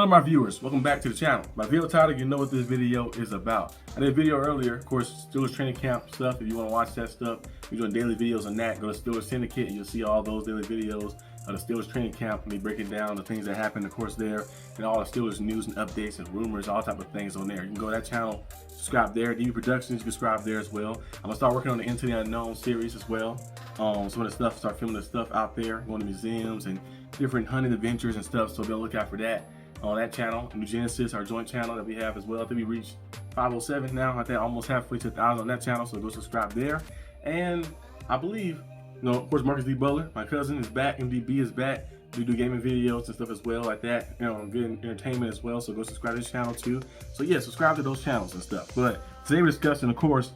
Hello my viewers, welcome back to the channel. My video title, you know what this video is about. I did a video earlier, of course, Steelers training camp stuff. If you want to watch that stuff, we're doing daily videos on that. Go to Steelers Syndicate and you'll see all those daily videos of the Steelers training camp. Me breaking down the things that happened, of course, there, and all the Steelers news and updates and rumors, all type of things on there. You can go to that channel, subscribe there. DB Productions, you can subscribe there as well. I'm gonna start working on the Into the Unknown series as well. Some of the stuff, start filming the stuff out there, going to museums and different hunting adventures and stuff. So be on the lookout for that on that channel. New Genesis, our joint channel that we have as well. I think we reached 507 now. I think almost halfway to 1,000 on that channel, so go subscribe there. And I believe, of course, Marcus D. Butler, my cousin, is back. MDB is back. We do gaming videos and stuff as well like that, good entertainment as well, so go subscribe to this channel too. So yeah, subscribe to those channels and stuff. But today we're discussing, of course,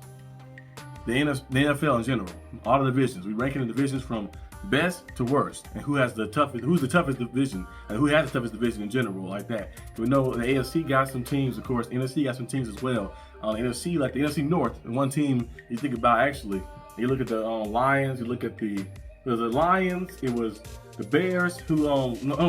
the NFL in general, all the divisions. We're ranking the divisions from best to worst, and who's the toughest division, and who has the toughest division in general, like that. We know the AFC got some teams, of course. NFC got some teams as well. The NFC, like the NFC North, and one team you think about actually. You look at the Lions. You look at the Lions. It was the Bears who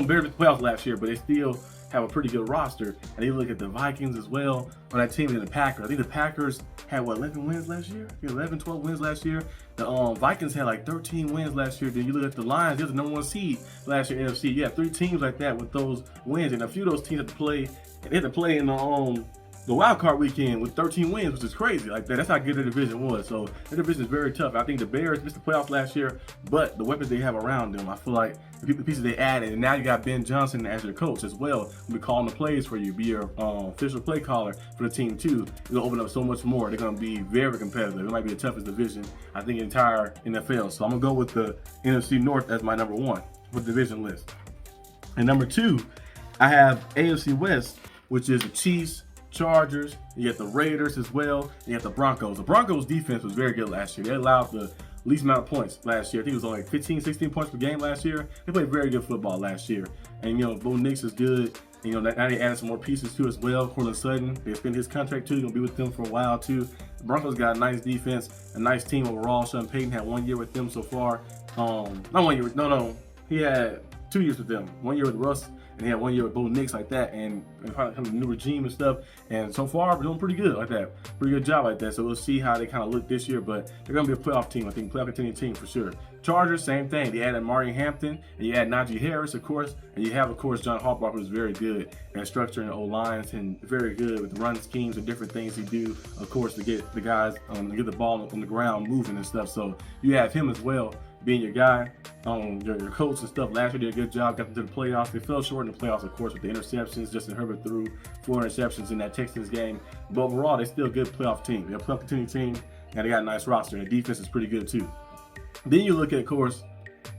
Bears made the playoffs last year, but they still have a pretty good roster. And you look at the Vikings as well on that team, and the Packers. I think the Packers had what, 11 wins last year? 11, 12 wins last year. The Vikings had like 13 wins last year. Then you look at the Lions, they're the #1 seed last year in NFC. You have 3 teams like that with those wins, and a few of those teams have to play. They had to play in the wild card weekend with 13 wins, which is crazy like that. That's how good their division was. So their division is very tough. I think the Bears missed the playoffs last year, but the weapons they have around them, I feel like the pieces they added, and now you got Ben Johnson as your coach as well. He'll be calling the plays for you, be your official play caller for the team too. It's gonna open up so much more. They're gonna be very competitive. It might be the toughest division, I think, in the entire NFL. So I'm gonna go with the NFC North as my #1 with the division list. And #2, I have AFC West, which is the Chiefs, Chargers. You got the Raiders as well. And you got the Broncos. The Broncos defense was very good last year. They allowed the least amount of points last year. I think it was only like 15, 16 points per game last year. They played very good football last year. And Bo Nix is good. And, now they added some more pieces too as well. Cortland Sutton, they extended his contract too. He's gonna be with them for a while too. The Broncos got a nice defense, a nice team overall. Sean Payton had 1 year with them so far. Not 1 year. No. He had 2 years with them. 1 year with Russ, and he had 1 year with Bo Nix like that, and kind of a new regime and stuff. And so far, we're doing pretty good like that. Pretty good job like that. So we'll see how they kind of look this year, but they're going to be a playoff team, I think, playoff contending team for sure. Chargers, same thing. They added Amari Hampton, and you add Najee Harris, of course, and you have, of course, John Harbaugh, who's very good at structuring the O-lines and very good with run schemes and different things he do, of course, to get the guys, to get the ball on the ground moving and stuff. So you have him as well, being your guy, your coach and stuff. Last year did a good job, got them to the playoffs. They fell short in the playoffs, of course, with the interceptions. Justin Herbert threw 4 interceptions in that Texans game. But overall, they're still a good playoff team. They're a playoff contending team, and they got a nice roster. And the defense is pretty good too. Then you look at, of course,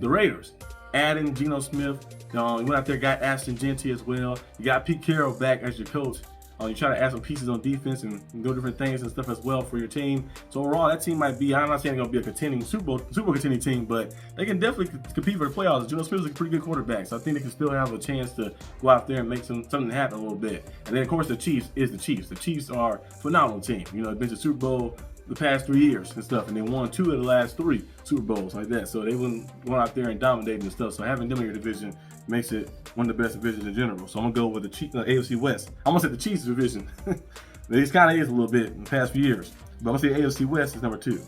the Raiders. Adding Geno Smith. You went out there, got Ashton Jeanty as well. You got Pete Carroll back as your coach. You try to add some pieces on defense and go different things and stuff as well for your team. So overall, that team might be, I'm not saying they're going to be a contending Super Bowl contending team, but they can definitely compete for the playoffs. Geno Smith is a pretty good quarterback, so I think they can still have a chance to go out there and make something happen a little bit. And then, of course, the Chiefs is the Chiefs. The Chiefs are a phenomenal team. They've been to Super Bowl the past 3 years and stuff, and they won 2 of the last 3 Super Bowls like that. So they went out there and dominated and stuff. So having them in your division makes it one of the best divisions in general. So I'm gonna go with the AFC West. I'm gonna say the Chiefs division. It kind of is a little bit in the past few years, but I'm gonna say AFC West is #2.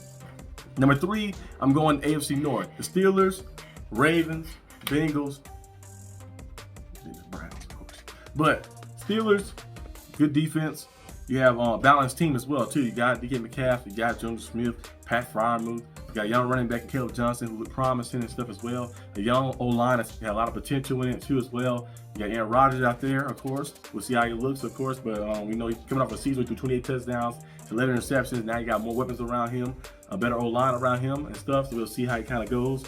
#3, I'm going AFC North. The Steelers, Ravens, Bengals, Browns, of course. But Steelers, good defense. You have a balanced team as well too. You got DK Metcalf, you got Jonas Smith, Pat Fryermuth. You got young running back Caleb Johnson, who looked promising and stuff as well. The young O-line has had a lot of potential in it too as well. You got Aaron Rodgers out there, of course. We'll see how he looks, of course, but we know he's coming off a season with 28 touchdowns, 11 interceptions. Now you got more weapons around him, a better O-line around him and stuff. So we'll see how he kind of goes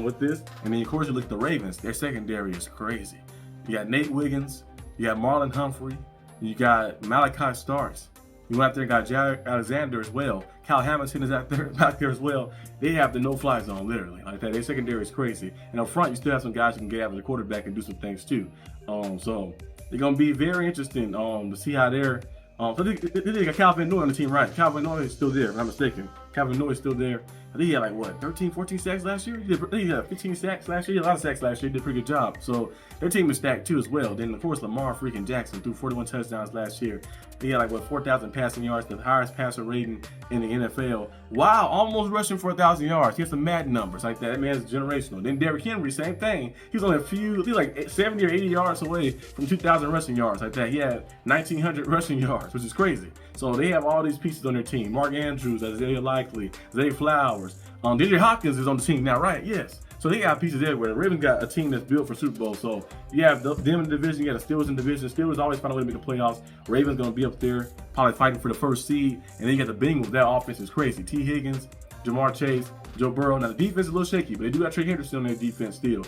with this. And then of course you look at the Ravens. Their secondary is crazy. You got Nate Wiggins, you got Marlon Humphrey, you got Malachi Starks. You went out there and got Jared Alexander as well. Cal Hamilton is out there back there as well. They have the no-fly zone, literally. Like that. Their secondary is crazy. And up front, you still have some guys who can get after the quarterback and do some things too. So they're gonna be very interesting to see how they're. So they got Calvin Noy on the team, right? Calvin Noy is still there, if I'm not mistaken. Calvin Noy's still there. I think he had like what, 13, 14 sacks last year? He had 15 sacks last year. He had a lot of sacks last year. He did a pretty good job. So their team is stacked too as well. Then of course Lamar freaking Jackson threw 41 touchdowns last year. He had like what, 4,000 passing yards, the highest passer rating in the NFL. Wow, almost rushing for 1,000 yards. He has some mad numbers like that. That man is generational. Then Derrick Henry, same thing. He's only a few, he's like 70 or 80 yards away from 2,000 rushing yards like that. He had 1,900 rushing yards, which is crazy. So they have all these pieces on their team. Mark Andrews, Isaiah Likely, Zay Flowers. DJ Hawkins is on the team now, right? Yes. So they got pieces everywhere. The Ravens got a team that's built for Super Bowl. So you have them in the division, you got the Steelers in the division. Steelers always find a way to make the playoffs. Ravens gonna be up there, probably fighting for the first seed. And then you got the Bengals. That offense is crazy. T. Higgins, Jamar Chase, Joe Burrow. Now the defense is a little shaky, but they do got Trey Henderson on their defense still.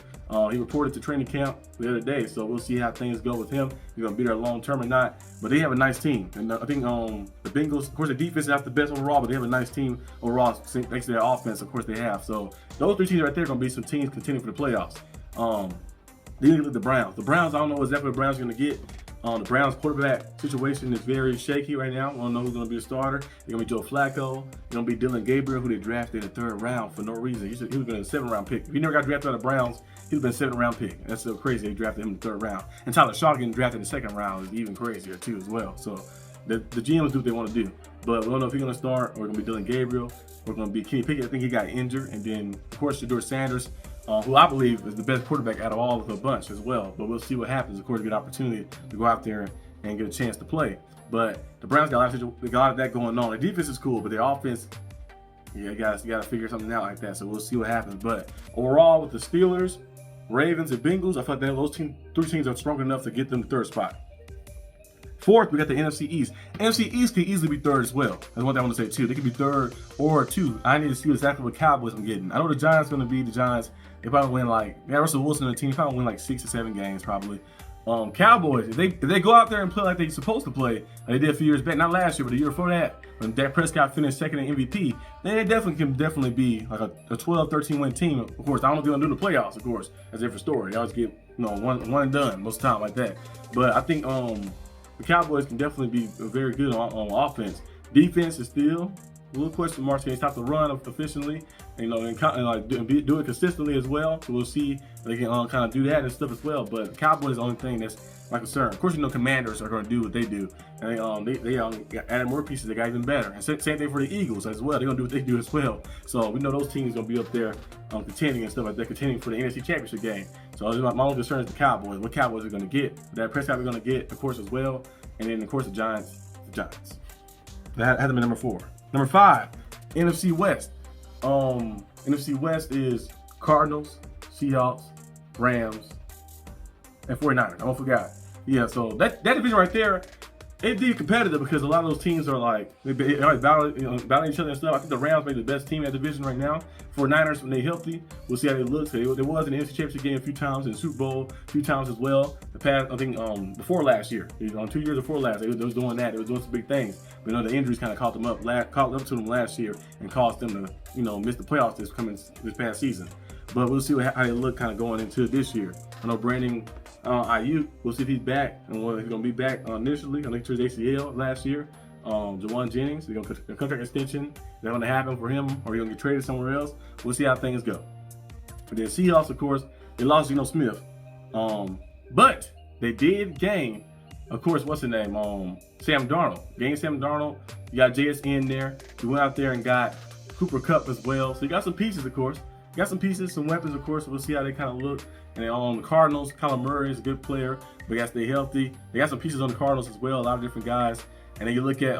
He reported to training camp the other day, so we'll see how things go with him. He's gonna be there long term or not. But they have a nice team, and I think the Bengals, of course, the defense is not the best overall, but they have a nice team overall thanks to their offense. Of course, they have. So those three teams right there are gonna be some teams contending for the playoffs. Then you look at the Browns. The Browns, I don't know exactly what the Browns are gonna get. The Browns quarterback situation is very shaky right now. We don't know who's going to be the starter. It's going to be Joe Flacco. It's going to be Dylan Gabriel, who they drafted in the 3rd round for no reason. He was been a 7th-round pick. If he never got drafted by the Browns, he's been a 7th-round pick. That's so crazy they drafted him in the 3rd round. And Tyler Shaw getting drafted in the 2nd round is even crazier too as well. So the GMs do what they want to do. But we don't know if he's going to start or it's going to be Dylan Gabriel or it's going to be Kenny Pickett. I think he got injured. And then, of course, Shedeur Sanders, who I believe is the best quarterback out of all of the bunch as well. But we'll see what happens. Of course, get an opportunity to go out there and get a chance to play. But the Browns got a lot of that going on. Their defense is cool, but their offense, yeah, you got to figure something out like that. So we'll see what happens. But overall, with the Steelers, Ravens, and Bengals, I thought that those three teams are strong enough to get them the 3rd spot. 4th, we got the NFC East. NFC East can easily be 3rd as well. That's one thing I want to say too. They could be 3rd or 2. I need to see exactly what Cowboys I'm getting. I know the Giants going to be the Giants. They probably win they got Russell Wilson on the team. They probably win like 6 or 7 games probably. Cowboys, if they go out there and play like they're supposed to play, like they did a few years back, not last year, but the year before that, when Dak Prescott finished 2nd in MVP, then they definitely be like a 12, 13 win team. Of course, I don't know if they're gonna do the playoffs, of course. That's a different story. They always get one and done most of the time like that. But I think the Cowboys can definitely be very good on offense. Defense is still a little question mark. Can they stop the run efficiently? And do it consistently as well. So we'll see if they can kind of do that and stuff as well. But Cowboys is the only thing that's my concern. Of course, Commanders are going to do what they do, and they added more pieces. They got even better. And same thing for the Eagles as well. They're going to do what they do as well. So we know those teams are going to be up there contending and stuff like that, contending for the NFC Championship game. So my only concern is the Cowboys. What Cowboys are going to get? That Prescott we're going to get, of course, as well. And then of course the Giants. That had them at number 4. Number 5, NFC West. NFC West is Cardinals, Seahawks, Rams, and 49ers. I almost forgot. Yeah, so that division right there, it'd be competitive because a lot of those teams are like they always battling each other and stuff. I think the Rams may be the best team in that division right now. 49ers, when they're healthy, we'll see how they look. So they was in the NFC Championship game a few times, in the Super Bowl a few times as well. The past, I think, before last year, 2 years before last, they was doing that. They was doing some big things. But the injuries kind of caught up to them last year and caused them to miss the playoffs this past season. But we'll see how they look kind of going into this year. I know Brandon Ayuk, we'll see if he's back and whether he's going to be back initially. I think to his ACL last year. Jawan Jennings, they're going to contract extension. Is that going to happen for him, or are you going to get traded somewhere else? We'll see how things go. But then Seahawks, of course, they lost Geno Smith. But they did gain, of course, what's the name? Sam Darnold. Gained Sam Darnold. You got JSN there. You went out there and got Cooper Kupp as well. So you got some pieces, of course. You got some pieces, some weapons, of course. We'll see how they kind of look. And then on the Cardinals, Kyler Murray is a good player, but they got to stay healthy. They got some pieces on the Cardinals as well, a lot of different guys. And then you look at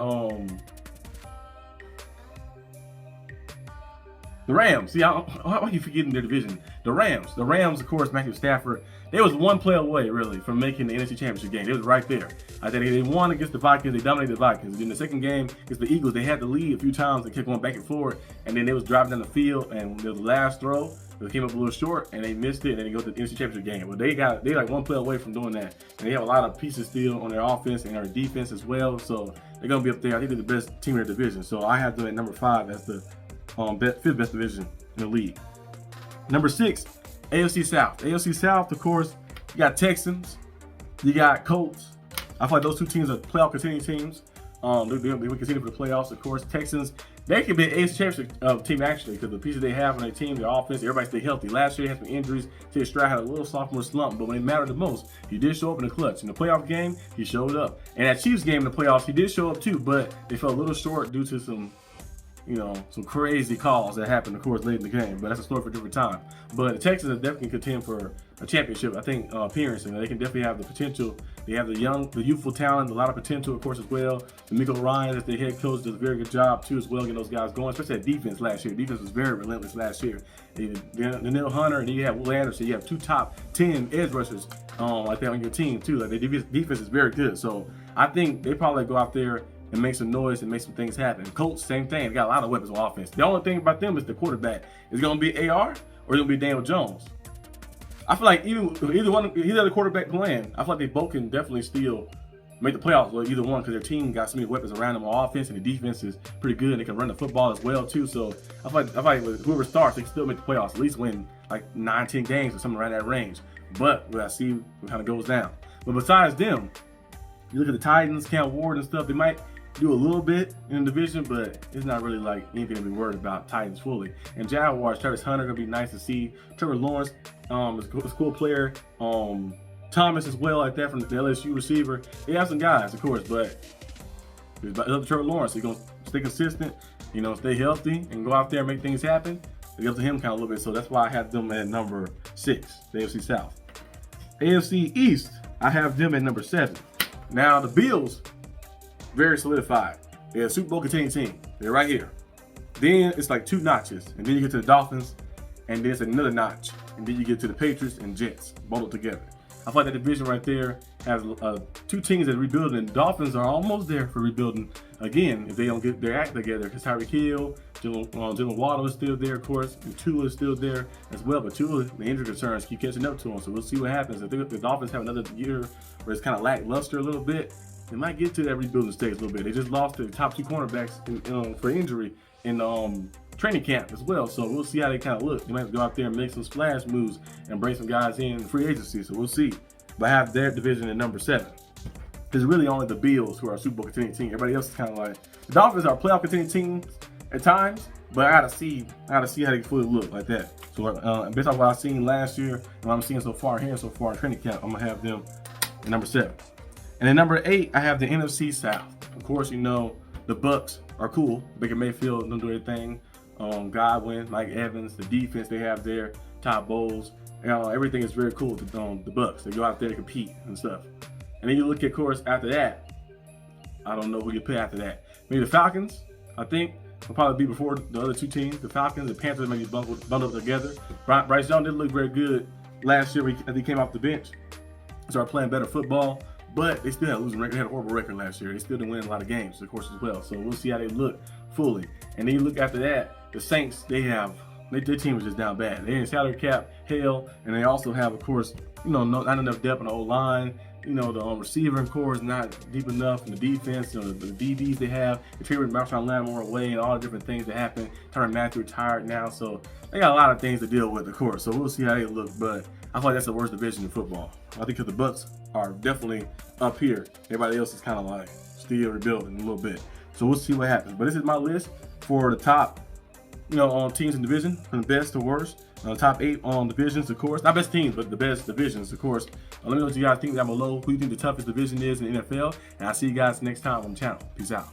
the Rams. See, how are you forgetting their division? The Rams, of course, Matthew Stafford. They was one play away, really, from making the NFC Championship game. They was right there. I think they won against the Vikings. They dominated the Vikings. In the second game against the Eagles, they had the lead a few times. They kept going back and forth, and then they was driving down the field, and the last throw, they came up a little short, and they missed it, and then they go to the NFC Championship game. But they like one play away from doing that, and they have a lot of pieces still on their offense and their defense as well. So they're gonna be up there. I think they're the best team in their division. So I have them at number 5 as the 5th best division in the league. Number 6, AFC South. AFC South, of course, you got Texans, you got Colts. I feel like those two teams are playoff contending teams. They will continue for the playoffs, of course. Texans, They could be an AFC championship team actually, because the pieces they have on their team, their offense, everybody stay healthy. Last year, they had some injuries. T.J. Stroud had a little sophomore slump, but when it mattered the most, he did show up in the clutch. In the playoff game, he showed up. And that Chiefs game in the playoffs, he did show up too, but they fell a little short due to some, some crazy calls that happened, of course, late in the game. But that's a story for a different time. But the Texans are definitely contend for a championship, I think, appearance. And they can definitely have the potential. They have the youthful talent, a lot of potential, of course, as well. D'Amico Ryan, as the head coach, does a very good job, too, as well, getting those guys going, especially that defense last year. Defense was very relentless last year. Daniel Hunter, and then you have Will Anderson. You have 2 top 10 edge rushers like that on your team, too. Like, their defense is very good. So I think they probably go out there and make some noise and make some things happen. Colts, same thing. They got a lot of weapons on offense. The only thing about them is the quarterback. Is it going to be AR or is it going to be Daniel Jones? I feel like either the quarterback playing, I feel like they both can definitely still make the playoffs with either one, because their team got so many weapons around them on offense, and the defense is pretty good. And they can run the football as well too. So I feel like whoever starts, they can still make the playoffs, at least win like 9-10 games or something around that range. But we'll see what kind of goes down. But besides them, you look at the Titans, Cam Ward and stuff. They might do a little bit in the division, but it's not really like anything to be worried about. Titans fully. And Jaguars, Travis Hunter gonna be nice to see. Trevor Lawrence is a cool player. Thomas as well, like that, from the LSU receiver. They have some guys, of course, but it's up to Trevor Lawrence. He's gonna stay consistent, stay healthy, and go out there and make things happen. It's up to him kind of a little bit. So that's why I have them at number 6, the AFC South. AFC East, I have them at number 7. Now the Bills, very solidified. They're a Super Bowl contending team. They're right here. Then it's like 2 notches, and then you get to the Dolphins, and then it's another notch, and then you get to the Patriots and Jets bundled together. I feel like that division right there has 2 teams that are rebuilding, and the Dolphins are almost there for rebuilding again if they don't get their act together. Because Tyreek Hill, Jalen Waddle is still there, of course, and Tua is still there as well. But Tua, the injury concerns keep catching up to him, so we'll see what happens. If the Dolphins have another year where it's kind of lackluster a little bit, they might get to that rebuilding stage a little bit. They just lost their top 2 cornerbacks for injury in training camp as well. So we'll see how they kind of look. They might go out there and make some splash moves and bring some guys in free agency. So we'll see. But I have their division at number 7. There's really only the Bills who are a Super Bowl contending team. Everybody else is kind of like, the Dolphins are a playoff contending team at times, but I gotta see how they fully look like that. So based on what I've seen last year and what I'm seeing so far in training camp, I'm gonna have them at number 7. And at number 8, I have the NFC South. Of course, the Bucks are cool. Baker Mayfield, don't do anything. Godwin, Mike Evans, the defense they have there, Todd Bowles, everything is very cool with the Bucks. They go out there to compete and stuff. And then you look at, of course, after that, I don't know who you put after that. Maybe the Falcons, I think, will probably be before the other 2 teams. The Falcons, the Panthers may be bundled together. Bryce Young didn't look very good last year as he came off the bench. Started playing better football. But they still had a losing record. They had a horrible record last year. They still didn't win a lot of games, of course, as well. So we'll see how they look fully. And then you look after that, the Saints, their team was just down bad. They're in salary cap hell, and they also have, of course, not enough depth on the O-line. The receiver, of course, not deep enough, and the defense, the DBs they have. They traded Marshawn Lattimore away, and all the different things that happen. Tyrann Mathieu retired now, so they got a lot of things to deal with, of course. So we'll see how they look, but I feel like that's the worst division in football. I think because the Bucks are definitely up here. Everybody else is kind of like still rebuilding a little bit. So we'll see what happens. But this is my list for the top, on teams in division, from the best to worst. Top 8 on divisions, of course. Not best teams, but the best divisions, of course. Let me know what you guys think down below. Who you think the toughest division is in the NFL. And I'll see you guys next time on the channel. Peace out.